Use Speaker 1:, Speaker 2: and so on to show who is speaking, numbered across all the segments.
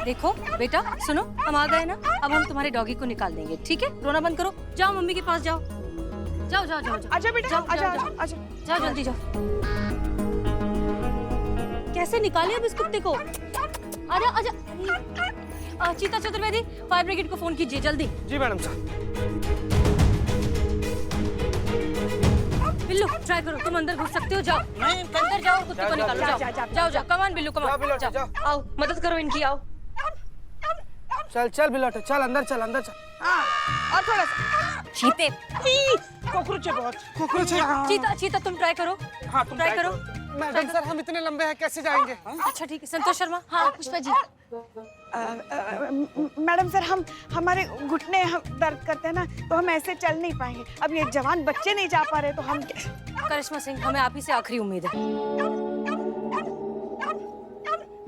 Speaker 1: देखो बेटा सुनो, हम आ गए ना, अब हम तुम्हारे डॉगी को निकाल देंगे, ठीक है? रोना बंद करो, जाओ मम्मी के पास जाओ, जाओ जाओ जाओ जाओ।
Speaker 2: आजा बेटा, आजा आजा आजा।
Speaker 1: जाओ जल्दी जाओ। कैसे निकाले अब इस कुत्ते को? आजा आजा। चीता चतुर्वेदी, फायर ब्रिगेड को फोन कीजिए जल्दी।
Speaker 3: जी मैडम साहब।
Speaker 1: बिल्लू ट्राई करो, तुम अंदर घुस सकते हो, जाओ अंदर जाओ, कुत्ते को निकालो, जाओ जाओ जाओ, कमान बिल्लू कमान, जाओ आओ मदद करो इनकी, आओ।
Speaker 3: चल चल बिलोटे, चल अंदर चल, अंदर चल।
Speaker 2: और थोड़ा सा।
Speaker 1: चीते,
Speaker 3: कॉकरोच है बहुत, कॉकरोच है।
Speaker 1: चीता चीता तुम ट्राई करो।
Speaker 3: हाँ तुम
Speaker 1: ट्राई करो।
Speaker 3: मैडम सर हम इतने लंबे हैं कैसे जाएंगे?
Speaker 1: अच्छा ठीक है, संतोष शर्मा। हाँ पुष्पा जी।
Speaker 2: मैडम सर, हमारे घुटने दर्द करते हैं ना, तो हम ऐसे चल नहीं पाएंगे। अब ये जवान बच्चे नहीं जा पा रहे तो हम
Speaker 1: करिश्मा सिंह, हमें आप ही से आखिरी उम्मीद है।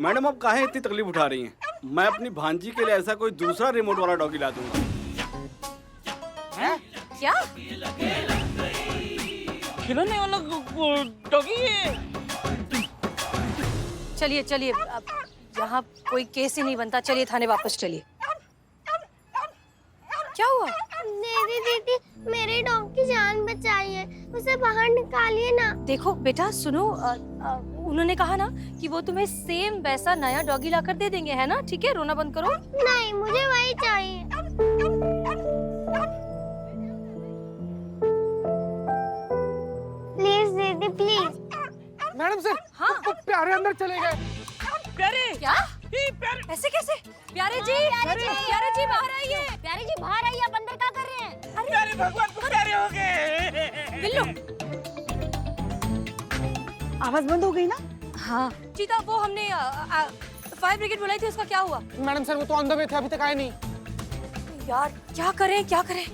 Speaker 4: मैडम आप काहे इतनी तकलीफ उठा रही हैं? मैं अपनी भांजी के लिए ऐसा कोई दूसरा रिमोट वाला डॉगी ला दूंगा।
Speaker 1: क्या?
Speaker 3: खिलौने वाला डॉगी है।
Speaker 1: चलिए चलिए, अब यहाँ कोई केस ही नहीं बनता, चलिए थाने वापस चलिए। क्या हुआ?
Speaker 5: दीदी मेरे डॉग की जान बचाइए, उसे बाहर निकालिए ना।
Speaker 1: देखो बेटा सुनो, उन्होंने कहा ना कि वो तुम्हें सेम वैसा नया डॉगी लाकर दे देंगे, है ना? ठीक है, रोना बंद करो।
Speaker 5: नहीं, मुझे वही चाहिए। प्लीज दीदी प्लीज।
Speaker 3: मैडम सर
Speaker 1: हाँ
Speaker 3: वो प्यारे अंदर चले गए। प्यारे
Speaker 1: क्या? ऐसे कैसे? प्यारे जी बाहर आइए।
Speaker 5: प्यारे जी बाहर आइए, आप अंदर क्या कर रहे हैं?
Speaker 3: प्यारे भगवान को प्यारे हो गए।
Speaker 1: बिल्लू।
Speaker 2: आवाज बंद हो गई ना।
Speaker 1: हाँ चीता, वो हमने फायर ब्रिगेड बुलाई थी, उसका क्या हुआ?
Speaker 3: मैडम सर वो तो अंदर में थे, अभी तक आए नहीं।
Speaker 1: यार क्या करें क्या करें?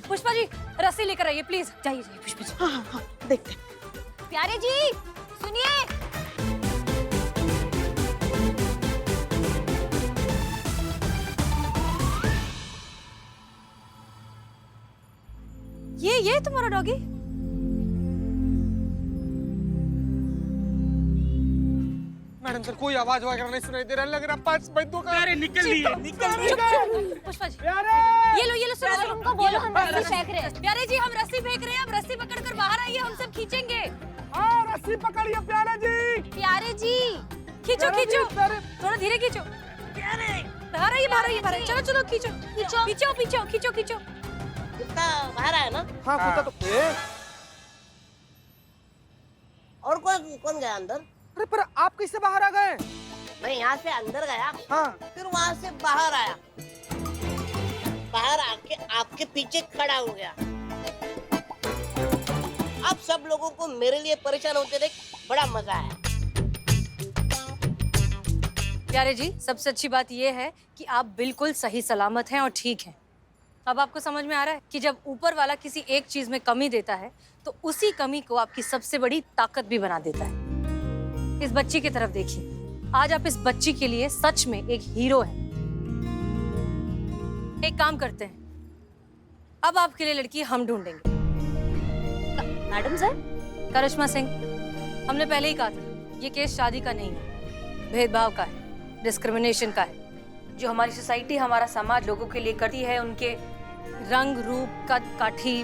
Speaker 1: पुष्पा जी रस्सी लेकर आइए प्लीज, जाइए जाइए पुष्पा जी।
Speaker 2: हाँ हाँ हाँ, देखते।
Speaker 5: प्यारे जी सुनिए।
Speaker 1: ये तुम्हारा डॉगी?
Speaker 3: मैडम सर कोई आवाज वगैरह नहीं सुनाई दे रहा, लग रहा पांच बंदूक का। अरे निकल लिए,
Speaker 1: पुष्पा जी
Speaker 3: प्यारे
Speaker 1: ये लो सुनो,
Speaker 5: उनको बोलो हम रस्सी फेंक रहे हैं।
Speaker 1: प्यारे जी हम रस्सी फेंक रहे हैं, आप रस्सी पकड़कर बाहर आइए, हम सब खींचेंगे।
Speaker 3: हाँ रस्सी पकड़िए प्यारे जी।
Speaker 1: प्यारे जी खींचो खींचो, थोड़ा धीरे खींचो। बाहर आइए, चलो चलो खींचो खींचो।
Speaker 6: कुत्ता बाहर आया ना?
Speaker 3: हाँ कुत्ता तो
Speaker 6: और कौन गया अंदर?
Speaker 3: अरे पर आप कैसे बाहर आ गए?
Speaker 6: मैं यहाँ से अंदर गया,
Speaker 3: हाँ
Speaker 6: फिर वहाँ से बाहर आया, बाहर आके आपके पीछे खड़ा हो गया। अब सब लोगों को मेरे लिए परेशान होते देख बड़ा मजा आया।
Speaker 1: प्यारे जी सबसे अच्छी बात यह है कि आप बिल्कुल सही सलामत हैं और ठीक हैं। अब आपको समझ में आ रहा है कि जब ऊपर वाला किसी एक चीज में कमी देता है तो उसी कमी को आपकी सबसे बड़ी ताकत भी बना देता है। इस बच्ची की तरफ देखिए, आज आप इस बच्ची के लिए सच में एक हीरो हैं। एक काम करते हैं, अब आपके लिए लड़की हम ढूंढेंगे।
Speaker 5: मैडम सर,
Speaker 1: करिश्मा सिंह, हमने पहले ही कहा था ये केस शादी का नहीं है, भेदभाव का है, डिस्क्रिमिनेशन का है। जो हमारी सोसाइटी, हमारा समाज लोगों के लिए करती है उनके रंग, रूप, कद, काठी,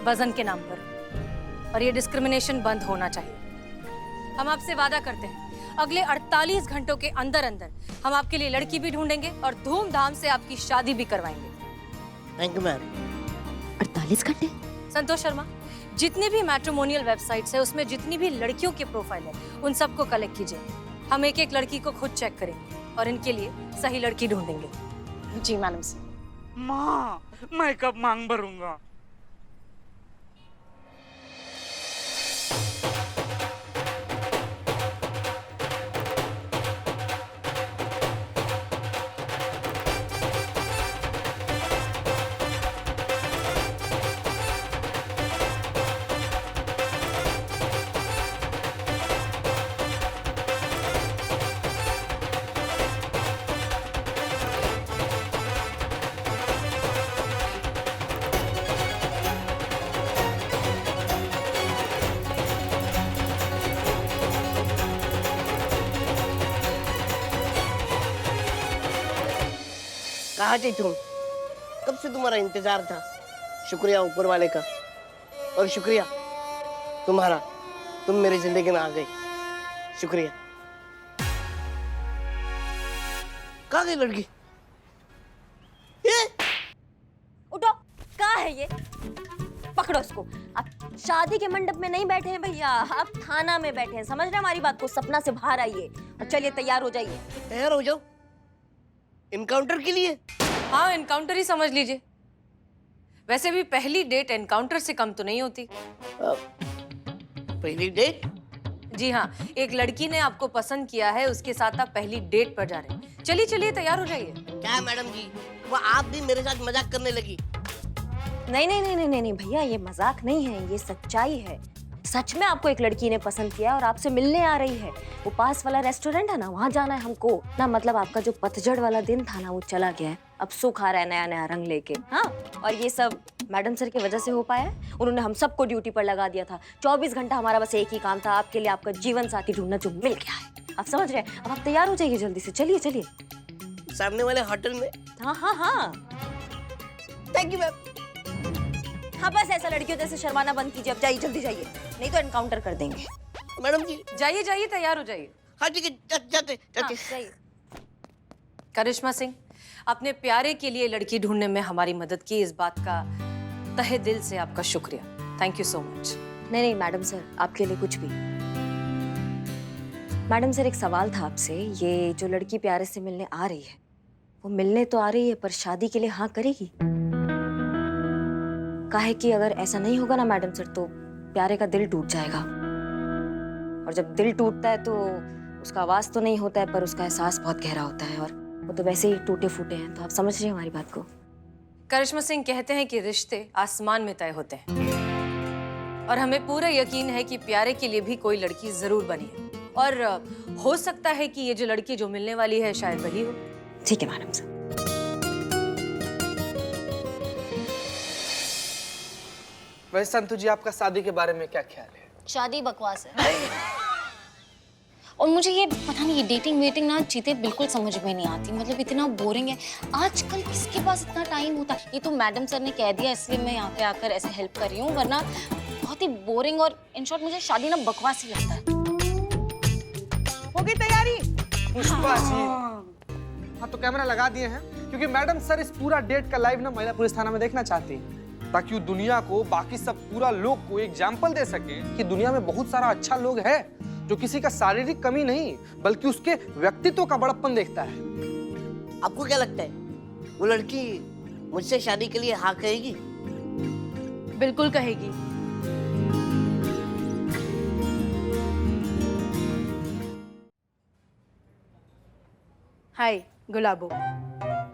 Speaker 1: वजन के नाम पर, और ये डिस्क्रिमिनेशन बंद होना चाहिए। हम आपसे वादा करते हैं अगले 48 घंटों के अंदर अंदर हम आपके लिए लड़की भी ढूंढेंगे और धूमधाम से आपकी शादी भी करवाएंगे।
Speaker 6: Thank you ma'am.
Speaker 5: 48 घंटे?
Speaker 1: संतोष शर्मा, जितनी भी मैट्रिमोनियल वेबसाइट्स है उसमें जितनी भी लड़कियों के प्रोफाइल है उन सबको कलेक्ट कीजिए। हम एक एक लड़की को खुद चेक करेंगे और इनके लिए सही लड़की ढूंढेंगे।
Speaker 2: जी मैडम सर।
Speaker 3: माँ मैं कब मांग भरूंगा?
Speaker 6: कहाँ थे तुम? कब से तुम्हारा इंतजार था। शुक्रिया ऊपर वाले का, और शुक्रिया तुम्हारा, तुम मेरी जिंदगी में आ गई। शुक्रिया। कहाँ गई लड़की? ये
Speaker 7: उठो, कहाँ है ये? पकड़ो इसको। आप शादी के मंडप में नहीं बैठे हैं भैया, आप थाना में बैठे हैं। समझ रहे हैं हमारी बात को? सपना से बाहर आइए और चलिए तैयार हो जाइए।
Speaker 6: तैयार हो जाओ इनकाउंटर के लिए?
Speaker 1: हाँ, एनकाउंटर ही समझ लीजिए। वैसे भी पहली डेट एनकाउंटर से कम तो नहीं होती।
Speaker 6: पहली डेट?
Speaker 1: जी हाँ, एक लड़की ने आपको पसंद किया है, उसके साथ आप पहली डेट पर जा रहे हैं। चलिए चलिए तैयार हो जाइए।
Speaker 6: क्या मैडम जी, वो आप भी मेरे साथ मजाक करने लगी?
Speaker 7: नहीं नहीं नहीं नहीं नहीं भैया, ये मजाक नहीं है, ये सच्चाई है। सच में आपको एक लड़की ने पसंद किया और आपसे मिलने आ रही है। वो पास वाला रेस्टोरेंट है ना, वहाँ जाना है हमको ना। मतलब आपका जो पतझड़ वाला दिन था ना, वो चला गया है। अब सुख आ रहा है नया नया रंग लेके। हाँ, और ये सब मैडम सर की वजह से हो पाया है। उन्होंने हम सबको ड्यूटी पर लगा दिया था। 24 घंटा हमारा बस एक ही काम था, आपके लिए आपका जीवन साथी ढूंढना, जो मिल गया है। आप समझ रहे हैं? अब आप तैयार हो जाइए जल्दी से। चलिए चलिए।
Speaker 6: सामने वाले होटल में?
Speaker 7: हाँ हाँ हाँ।
Speaker 6: Thank you ma'am.
Speaker 7: हाँ, बस ऐसा लड़कियों जैसे शर्माना बंद कीजिए। अब जाइए, जल्दी जाइए, नहीं तो एनकाउंटर कर देंगे।
Speaker 6: मैडम जी
Speaker 1: जाइए जाइए, तैयार हो जाइए।
Speaker 6: हाँ ठीक है, जाते
Speaker 7: हाँ,
Speaker 6: जाते।
Speaker 7: जाइए।
Speaker 1: करिश्मा सिंह, अपने प्यारे के लिए लड़की ढूंढने में हमारी मदद की, इस बात का तहे दिल से आपका शुक्रिया। Thank you so much.
Speaker 7: नहीं नहीं मैडम सर, आपके लिए कुछ भी। मैडम सर, एक सवाल था आपसे। ये जो लड़की प्यारे से मिलने आ रही है, वो मिलने तो आ रही है, पर शादी के लिए हाँ करेगी? काहे कि अगर ऐसा नहीं होगा ना मैडम सर, तो प्यारे का दिल टूट जाएगा। और जब दिल टूटता है तो उसका आवाज तो नहीं होता है, पर उसका एहसास बहुत गहरा होता है। और वो तो वैसे ही टूटे फूटे हैं। तो आप समझ रही हैं हमारी बात को?
Speaker 1: करिश्मा सिंह कहते हैं कि रिश्ते आसमान में तय होते हैं, और हमें पूरा यकीन है कि प्यारे के लिए भी कोई लड़की जरूर बनी है। और हो सकता है कि ये जो लड़की जो मिलने वाली है शायद वही हो।
Speaker 7: ठीक है मैडम सर।
Speaker 3: वैसे संतु जी, आपका शादी के बारे में क्या ख्याल है?
Speaker 8: शादी बकवास है। और मुझे ये पता नहीं, ये डेटिंग वेटिंग ना चीतें बिल्कुल समझ में नहीं आती। मतलब इतना बोरिंग है। आजकल किसके पास इतना टाइम होता है? ये तो मैडम सर ने कह दिया, इसलिए मैं यहाँ पे आकर ऐसे हेल्प कर रही हूँ, वरना बहुत ही बोरिंग और इन शॉर्ट मुझे शादी ना बकवास ही लगता है।
Speaker 2: हो गई तैयारी?
Speaker 3: पुष्पा जी, हाँ तो कैमरा लगा दिए हैं, क्योंकि मैडम सर इस पूरा डेट का लाइव ना महिला पुलिस थाना में देखना चाहती हैं, ताकि वो दुनिया को, बाकी सब पूरा लोग को एग्जाम्पल दे सके कि दुनिया में बहुत सारा अच्छा लोग है जो किसी का शारीरिक कमी नहीं बल्कि उसके व्यक्तित्व का बड़प्पन देखता है।
Speaker 6: आपको क्या लगता है वो लड़की मुझसे शादी के लिए हाँ कहेगी?
Speaker 1: बिल्कुल कहेगी।
Speaker 9: हाय गुलाबो।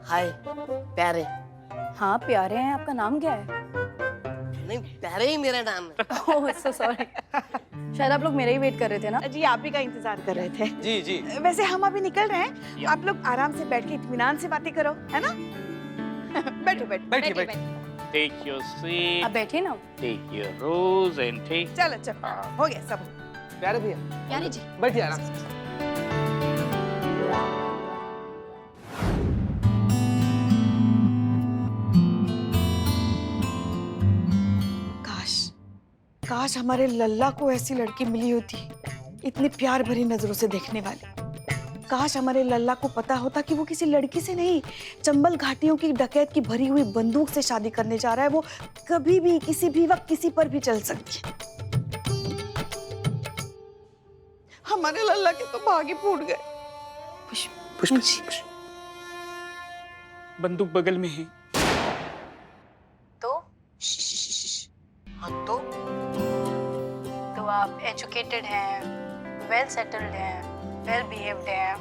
Speaker 6: हाय प्यारे।
Speaker 9: हाँ प्यारे हैं। आपका नाम क्या है?
Speaker 6: नहीं, प्यारे ही मेरा नाम है।
Speaker 9: ओह सो सॉरी। शायद आप लोग मेरा ही वेट कर रहे थे ना?
Speaker 2: जी आप ही का इंतजार कर रहे थे।
Speaker 3: जी जी।
Speaker 2: वैसे हम अभी निकल रहे हैं, आप लोग आराम से बैठ के इत्मीनान से बातें करो, है ना? बैठो बैठो।
Speaker 3: बैठिए बैठिए।
Speaker 10: Take your seat.
Speaker 9: अब बैठिए ना।
Speaker 10: Take your rose and take.
Speaker 2: चलो चलो, हो गया सब।
Speaker 3: प्यारे भैया
Speaker 8: प्यारे जी,
Speaker 3: बैठिए आराम से।
Speaker 2: काश हमारे लल्ला को ऐसी लड़की मिली होती, इतनी प्यार भरी नजरों से देखने वाली। काश हमारे लल्ला को पता होता कि वो किसी लड़की से नहीं, चंबल घाटियों की डकैत की भरी हुई बंदूक से शादी करने जा रहा है। वो कभी भी किसी भी वक्त किसी पर भी चल सकती है। हमारे लल्ला के तो भाग ही फूट गए।
Speaker 4: पुष्प बंदूक बगल में है।
Speaker 9: तो
Speaker 6: हाँ तो
Speaker 9: आप एजुकेटेड हैं, वेल सेटल्ड हैं, वेल बिहेव्ड हैं,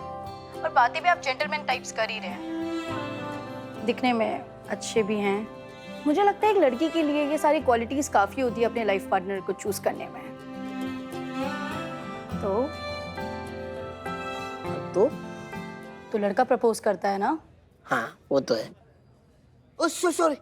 Speaker 9: और बातें भी आप जेंटलमैन टाइप्स कर ही रहे हैं। दिखने में अच्छे भी हैं। मुझे लगता है एक लड़की के लिए ये सारी क्वालिटीज काफी होती है अपने लाइफ पार्टनर को चूज करने में। तो लड़का प्रपोज करता है ना?
Speaker 6: हाँ वो तो है। ओ सॉरी।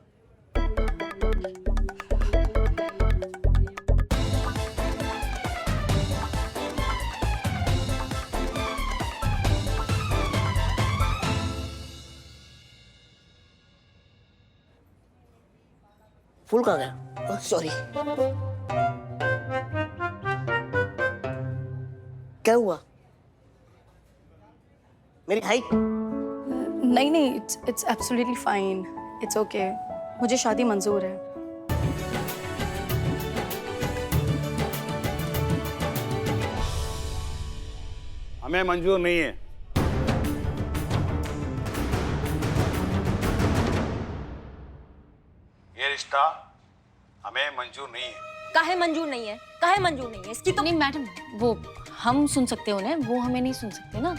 Speaker 6: फूल कहाँ गया? सॉरी। क्या हुआ? मेरी हाइट?
Speaker 9: नहीं नहीं, it's absolutely fine, it's okay. मुझे शादी मंजूर है।
Speaker 4: हमें मंजूर नहीं है। ये रिश्ता हमें मंजूर नहीं है।
Speaker 7: काहे मंजूर नहीं है? काहे मंजूर नहीं है? इसकी तो
Speaker 8: नहीं मैडम, वो हम सुन सकते हो उन्हें, वो हमें नहीं सुन सकते ना।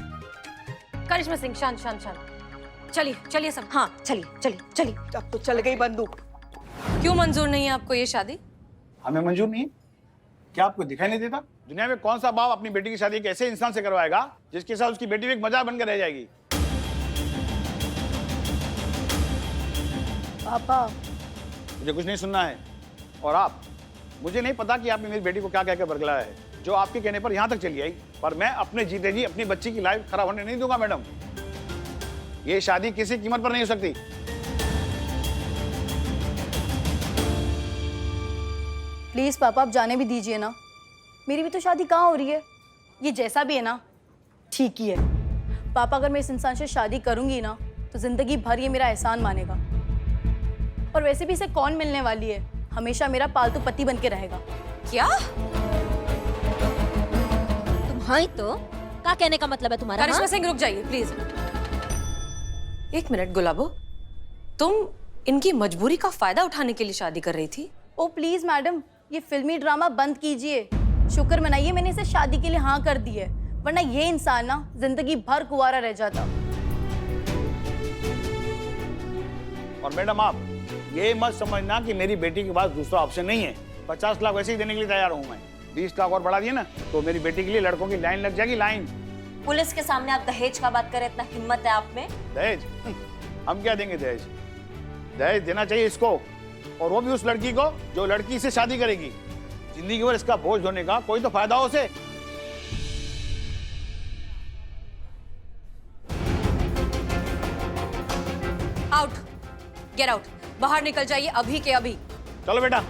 Speaker 1: करिश्मा सिंह, शांत शांत शांत। चलिए चलिए सब।
Speaker 7: हाँ चलिए चलिए चलिए।
Speaker 2: अब तो चल गई बंदूक।
Speaker 1: क्यों मंजूर नहीं है आपको ये शादी?
Speaker 11: हमें मंजूर नहीं है? क्या आपको दिखाई नहीं देता? दुनिया में कौन सा बाप अपनी बेटी की शादी एक ऐसे इंसान से करवाएगा जिसके साथ उसकी बेटी भी एक मजाक बनकर रह जाएगी?
Speaker 9: पापा,
Speaker 11: मुझे कुछ नहीं सुनना है। और आप, मुझे नहीं पता कि आपने मेरी बेटी को क्या कहकर बरगलाया है, जो आपके कहने पर यहाँ तक चली आई, पर मैं अपने जीते जी अपनी बच्ची की लाइफ खराब होने नहीं दूंगा मैडम। ये शादी किसी कीमत पर नहीं हो सकती।
Speaker 9: प्लीज पापा, आप जाने भी दीजिए ना। मेरी भी तो शादी कहाँ हो रही है? ये जैसा भी है ना, ठीक ही है। पापा, अगर मैं इस इंसान से शादी करूंगी ना, तो जिंदगी भर ये मेरा एहसान मानेगा। और वैसे भी इसे कौन मिलने वाली है? हमेशा मेरा पालतू पति बन के रहेगा।
Speaker 1: क्या?
Speaker 7: तुम्हारी तो क्या कहने का मतलब है तुम्हारा?
Speaker 1: करिश्मा
Speaker 7: हाँ?
Speaker 1: सिंह रुक जाइए प्लीज। एक मिनट गुलाबो, तुम इनकी मजबूरी का फायदा उठाने के लिए शादी कर रही थी?
Speaker 9: ओ प्लीज मैडम, ये फिल्मी ड्रामा बंद कीजिए। शुक्र मनाइए मैंने इसे शादी के लिए हाँ कर दी है, वरना ये इंसान ना जिंदगी भर कुंवारा रह जाता।
Speaker 11: और मैडम, आप ये मत समझना कि मेरी बेटी के पास दूसरा ऑप्शन नहीं है। 50 लाख वैसे ही देने के लिए तैयार हूँ मैं। 20 लाख और बढ़ा दिए ना, तो मेरी बेटी के लिए लड़कों की लाइन लग जाएगी, लाइन।
Speaker 7: पुलिस के सामने आप दहेज का बात करें, इतना हिम्मत है आप में?
Speaker 11: दहेज? हम क्या देंगे दहेज? दहेज देना चाहिए इसको, और वो भी उस लड़की को जो लड़की से शादी करेगी। जिंदगी भर इसका बोझ ढोने का कोई तो फायदा हो उसे।
Speaker 1: आउट, गेट आउट, बाहर निकल जाइए अभी के अभी।
Speaker 11: चलो बेटा।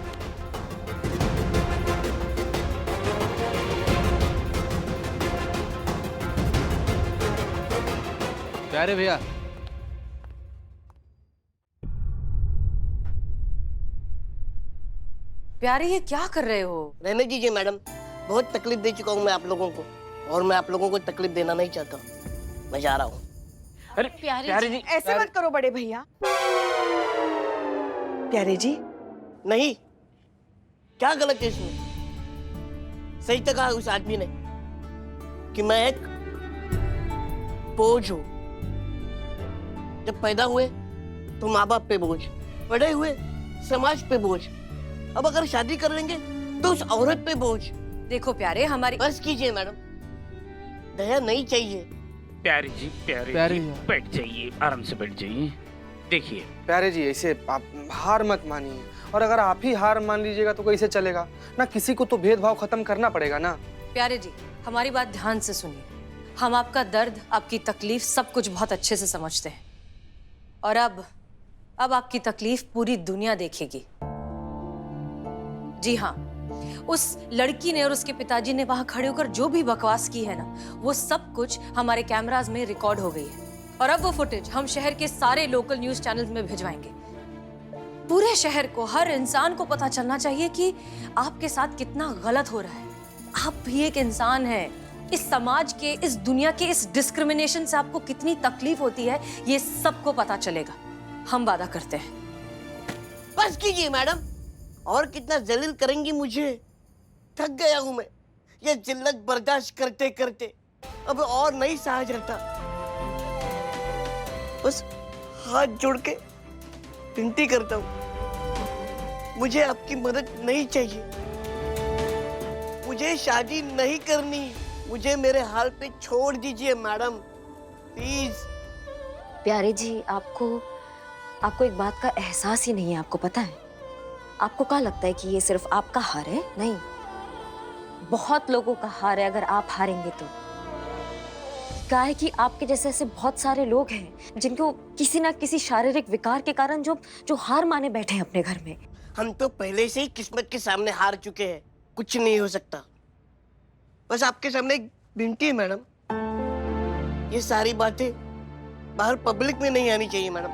Speaker 3: प्यारे भैया,
Speaker 1: प्यारे ये क्या कर रहे हो?
Speaker 6: रहने दीजिए मैडम, बहुत तकलीफ दे चुका हूँ मैं आप लोगों को, और मैं आप लोगों को तकलीफ देना नहीं चाहता। मैं जा रहा हूँ।
Speaker 3: अरे प्यारे जी,
Speaker 2: ऐसे मत करो बड़े भैया। प्यारे जी,
Speaker 6: नहीं, क्या गलत है इसमें? सही तो कहा उस आदमी ने कि मैं एक बोझ हूं। जब पैदा हुए तो माँ बाप पे बोझ, बड़े हुए समाज पे बोझ, अब अगर शादी कर लेंगे तो उस औरत पे बोझ।
Speaker 1: देखो प्यारे, हमारी
Speaker 6: बस कीजिए मैडम, दया नहीं चाहिए।
Speaker 10: प्यारे जी, प्यारे
Speaker 3: प्यारे
Speaker 10: जी,
Speaker 3: जी।
Speaker 10: बैठ जाइए, आराम से बैठ जाइए। देखिए
Speaker 3: प्यारे जी, ऐसे आप हार मत मानिए, और अगर आप ही हार मान लीजिएगा तो कैसे चलेगा ना? किसी को तो भेदभाव खत्म करना पड़ेगा ना।
Speaker 1: प्यारे जी, हमारी बात ध्यान से सुनिए। हम आपका दर्द, आपकी तकलीफ सब कुछ बहुत अच्छे से समझते हैं, और अब आपकी तकलीफ पूरी दुनिया देखेगी। जी हाँ, उस लड़की ने और उसके पिताजी ने वहां खड़े होकर जो भी बकवास की है ना, वो सब कुछ हमारे कैमरास में रिकॉर्ड हो गई है, और अब वो फुटेज हम शहर के सारे लोकल न्यूज चैनल्स में भिजवाएंगे। पूरे शहर को, हर इंसान को पता चलना चाहिए कि आपके साथ कितना गलत हो रहा है। आप भी एक इंसान हैं। इस समाज के, इस दुनिया के इस डिस्क्रिमिनेशन से आपको कितनी तकलीफ होती है, ये सबको पता चलेगा। हम वादा करते हैं।
Speaker 6: बस कीजिए मैडम, और कितना जलील करेंगी मुझे? थक गया हूं मैं ये जिल्लत बर्दाश्त करते करते, अब और नहीं सहा जाता। बस हाथ जोड़ के विनती करता हूं, मुझे आपकी मदद नहीं चाहिए। मुझे शादी नहीं करनी, मुझे मेरे हाल पे छोड़ दीजिए मैडम, प्लीज।
Speaker 7: प्यारे जी, आपको एक बात का एहसास ही नहीं है, आपको पता है? आपको क्या लगता है कि ये सिर्फ आपका हार है? नहीं, बहुत लोगों का हार है अगर आप हारेंगे तो। क्या है कि आपके जैसे ऐसे बहुत सारे लोग हैं जिनको किसी ना किसी शारीरिक विकार के कारण जो हार माने बैठे हैं अपने घर में।
Speaker 6: हम तो पहले से ही किस्मत के सामने हार चुके हैं, कुछ नहीं हो सकता। बस आपके सामने एक विनती है मैडम, ये सारी बातें बाहर पब्लिक में नहीं आनी चाहिए मैडम।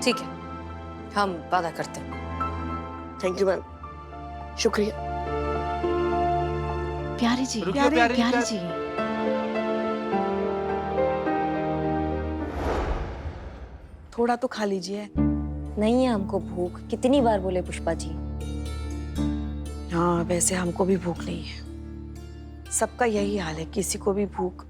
Speaker 1: ठीक है, हम वादा करते हैं।
Speaker 6: थैंक यू मैम, शुक्रिया।
Speaker 9: प्यारी जी,
Speaker 3: रुकिए, प्यारी
Speaker 9: जी।
Speaker 2: थोड़ा तो खा लीजिए।
Speaker 7: नहीं है हमको भूख, कितनी बार बोले पुष्पा जी।
Speaker 2: हाँ, वैसे हमको भी भूख नहीं है। सबका यही हाल है, किसी को भी भूख।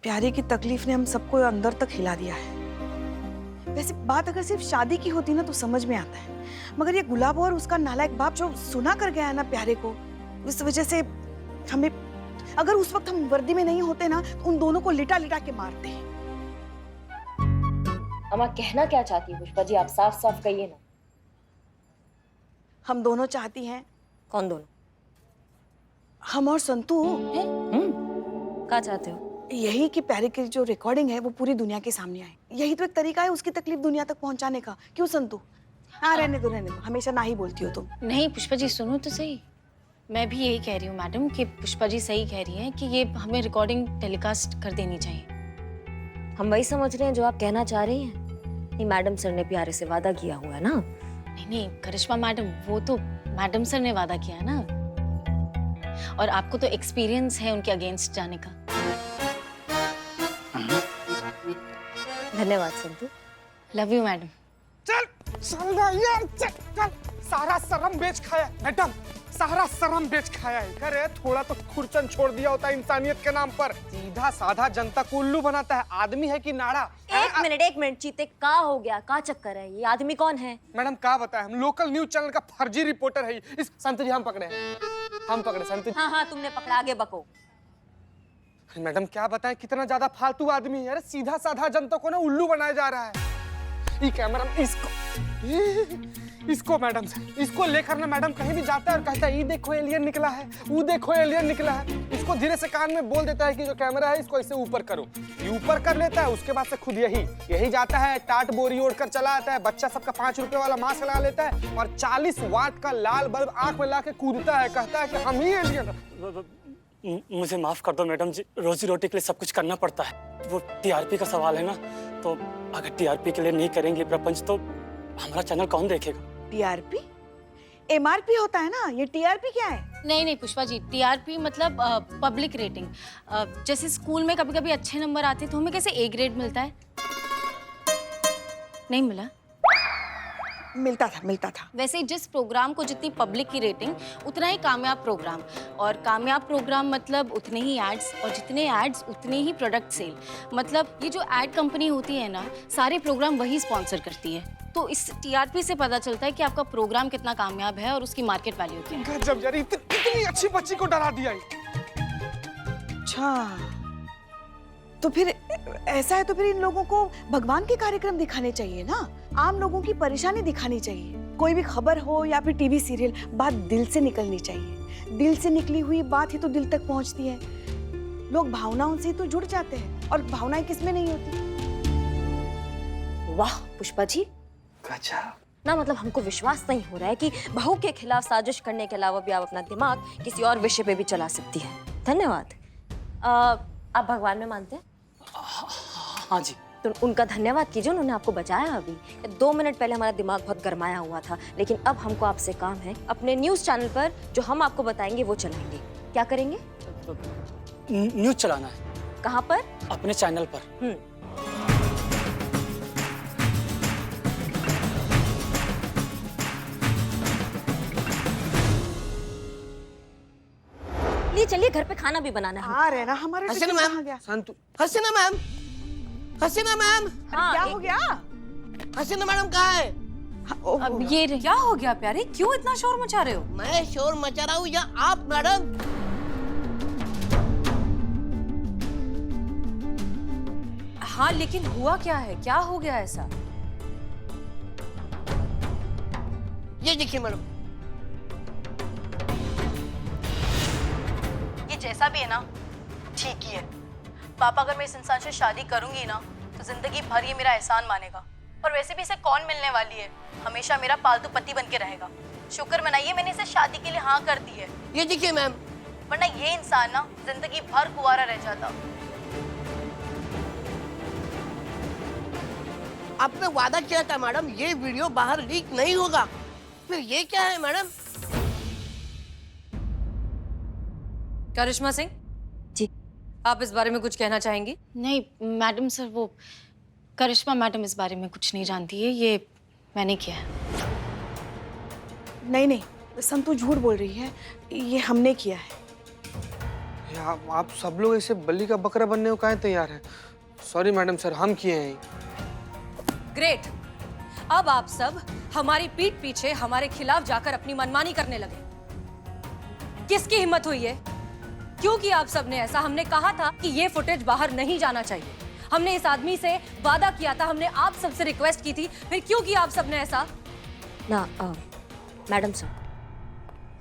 Speaker 2: प्यारे की तकलीफ ने हम सबको अंदर तक हिला दिया है। वैसे बात अगर सिर्फ शादी की होती ना तो समझ में आता है, मगर ये गुलाब और उसका नालायक बाप जो सुना कर गया है ना प्यारे को, उस वजह से हमें, अगर उस वक्त हम वर्दी में नहीं होते ना तो उन दोनों को लिटा लिटा के मारते हैं।
Speaker 7: अम्मा कहना क्या चाहती है पुष्पा जी, आप साफ साफ कहिए ना।
Speaker 2: हम दोनों चाहती हैं,
Speaker 7: कौन दोनों?
Speaker 2: हम और संतू,
Speaker 7: क्या चाहते हो?
Speaker 2: यही कि प्यारे की जो रिकॉर्डिंग है वो पूरी दुनिया के सामने आए। यही तो एक तरीका है उसकी तकलीफ दुनिया तक पहुंचाने का। क्यों संतू? हाँ, रहने दो, हमेशा ना ही बोलती हो तुम।
Speaker 8: नहीं पुष्पा जी सुनो तो सही, मैं भी यही कह रही हूँ मैडम कि पुष्पा जी सही कह रही हैं कि ये हमें रिकॉर्डिंग टेलीकास्ट कर देनी चाहिए।
Speaker 7: हम वही समझ रहे हैं जो आप कहना चाह रही हैं। नहीं, मैडम सर ने प्यारे से वादा किया हुआ है ना।
Speaker 8: नहीं करिश्मा मैडम, वो तो मैडम सर ने वादा किया है ना, और आपको तो एक्सपीरियंस है उनके अगेंस्ट जाने का।
Speaker 7: धन्यवाद संतू।
Speaker 8: Love you madam.
Speaker 3: चल चल यार, चल। सारा शर्म बेच खाया मैडम, सारा शर्म बेच खाया है। अरे थोड़ा तो खुरचन छोड़ दिया होता इंसानियत के नाम पर। सीधा साधा जनता को उल्लू बनाता है। आदमी है कि नाड़ा?
Speaker 7: एक मिनट चीते, का हो गया? का चक्कर है? ये आदमी कौन है?
Speaker 3: मैडम क्या बताएं, हम लोकल न्यूज चैनल का फर्जी रिपोर्टर है। इस संत जी हम पकड़े संत जी।
Speaker 7: हाँ तुमने पकड़ा, आगे बको।
Speaker 3: मैडम क्या बताएं, कितना ज्यादा फालतू आदमी है। अरे सीधा साधा जनता को ना उल्लू बनाया जा रहा है। ये कैमरा इसको मैडम इसको लेकर ना मैडम कहीं भी जाता है और कहता है ये देखो एलियन निकला है, वो देखो एलियन निकला है। इसको धीरे से कान में बोल देता है कि जो कैमरा है इसको ऐसे ऊपर करो। ये ऊपर कर लेता है, उसके बाद से खुद यही जाता है, टाट बोरी ओढ़कर चला आता है। बच्चा सबका 5 रुपए वाला मास्क लगा लेता है और 40 वाट का लाल बल्ब आंख में ला के कूदता है, कहता है कि हम ही एलियन।
Speaker 12: मुझे माफ कर दो मैडम जी, रोजी रोटी के लिए सब कुछ करना पड़ता है। वो टीआरपी का सवाल है ना, तो अगर टीआरपी के लिए नहीं करेंगे प्रपंच तो हमारा चैनल कौन देखेगा?
Speaker 2: टीआरपी? एमआरपी होता है ना, ये टीआरपी क्या है?
Speaker 8: नहीं पुष्पा जी, टीआरपी मतलब पब्लिक रेटिंग। जैसे स्कूल में कभी कभी अच्छे नंबर आते तो हमें कैसे ए ग्रेड मिलता है, नहीं मिला?
Speaker 2: मिलता था।
Speaker 8: वैसे ही जिस प्रोग्राम को जितनी पब्लिक की रेटिंग उतना ही कामयाब प्रोग्राम, और कामयाब प्रोग्राम मतलब उतने ही एड्स, और जितने एड्स उतने ही प्रोडक्ट सेल। मतलब ये जो एड कंपनी होती है ना, सारे प्रोग्राम वही स्पॉन्सर करती है। तो इस टीआरपी से पता चलता है कि आपका प्रोग्राम कितना कामयाब है और उसकी मार्केट वैल्यू क्या है।
Speaker 3: गजब यार, इतनी अच्छी बच्ची को डरा दिया।
Speaker 2: अच्छा, तो फिर ऐसा है तो फिर इन लोगों को भगवान के कार्यक्रम दिखाने चाहिए ना, आम लोगों की परेशानी दिखानी चाहिए। कोई भी खबर हो या फिर टीवी सीरियल, बात दिल से निकलनी चाहिए। दिल से निकली हुई बात ही तो दिल तक पहुंचती है। लोग भावनाओं से तो जुड़ जाते हैं, और भावनाएं किसमें नहीं होती।
Speaker 7: वाह पुष्पा जी, ना मतलब हमको विश्वास नहीं हो रहा है कि बहू के खिलाफ साजिश करने के अलावा भी आप अपना दिमाग किसी और विषय पे भी चला सकती है। धन्यवाद। आप भगवान में मानते हैं?
Speaker 12: हाँ जी।
Speaker 7: तो उनका धन्यवाद कीजिए, उन्होंने आपको बचाया। अभी 2 मिनट पहले हमारा दिमाग बहुत गरमाया हुआ था, लेकिन अब हमको आपसे काम है। अपने न्यूज चैनल पर जो हम आपको बताएंगे वो चलाएंगे। क्या करेंगे?
Speaker 12: न्यूज चलाना है।
Speaker 7: कहाँ पर?
Speaker 12: अपने चैनल पर।
Speaker 7: चलिए घर पे खाना भी बनाना है।
Speaker 2: आ रहे ना हमारे।
Speaker 6: हसीना मैम,
Speaker 3: संतु,
Speaker 6: हसीना मैम, हसीना मैम,
Speaker 2: क्या हो गया?
Speaker 6: हसीना मैडम कहाँ है?
Speaker 1: अब ये क्या हो गया प्यारे, क्यों इतना शोर मचा रहे हो?
Speaker 6: मैं शोर मचा रहा हूँ या आप मैडम?
Speaker 1: हाँ लेकिन हुआ क्या है, क्या हो गया ऐसा?
Speaker 6: ये देखिए मैडम,
Speaker 9: जैसा भी है ना ठीक ही है। पापा अगर मैं इस इंसान से शादी करूंगी ना तो जिंदगी भर ये मेरा एहसान मानेगा। और वैसे भी इसे कौन मिलने वाली है, हमेशा मेरा पालतू पति बन के रहेगा। शुक्र मनाइए मैंने इसे शादी के लिए हाँ कर दी है।
Speaker 6: ये देखिए मैम,
Speaker 9: वरना ये इंसान ना जिंदगी भर कुंवारा रह जाता।
Speaker 6: आपने वादा किया था मैडम ये वीडियो बाहर लीक नहीं होगा, फिर ये क्या है मैडम?
Speaker 1: करिश्मा सिंह
Speaker 7: जी,
Speaker 1: आप इस बारे में कुछ कहना चाहेंगी?
Speaker 8: नहीं मैडम सर, वो करिश्मा मैडम इस बारे में कुछ नहीं जानती है, ये मैंने किया है।
Speaker 2: नहीं नहीं संतू झूठ बोल रही है, ये हमने किया है।
Speaker 3: आप सब लोग ऐसे बल्ली का बकरा बनने को काहे तैयार हैं? सॉरी मैडम सर, हम किए हैं।
Speaker 1: ग्रेट। अब आप सब हमारी पीठ पीछे हमारे खिलाफ जाकर अपनी मनमानी करने लगे। किसकी हिम्मत हुई है? क्यों किया आप सबने ऐसा? हमने कहा था कि ये फुटेज बाहर नहीं जाना चाहिए। हमने इस आदमी से वादा किया था, हमने आप सबसे रिक्वेस्ट की थी, फिर क्यों किया आप सबने ऐसा?
Speaker 7: ना मैडम सर,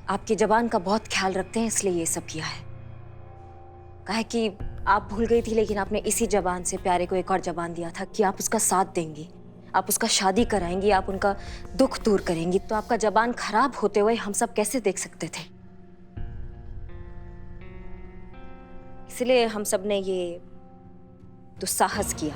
Speaker 7: आपकी जबान का बहुत ख्याल रखते हैं इसलिए ये सब किया है। कहा कि आप भूल गई थी, लेकिन आपने इसी जबान से प्यारे को एक और जबान दिया था कि आप उसका साथ देंगी, आप उसका शादी कराएंगी, आप उनका दुख दूर करेंगी। तो आपका जबान खराब होते हुए हम सब कैसे देख सकते थे? इसलिए हम सब ने ये दुस्साहस किया।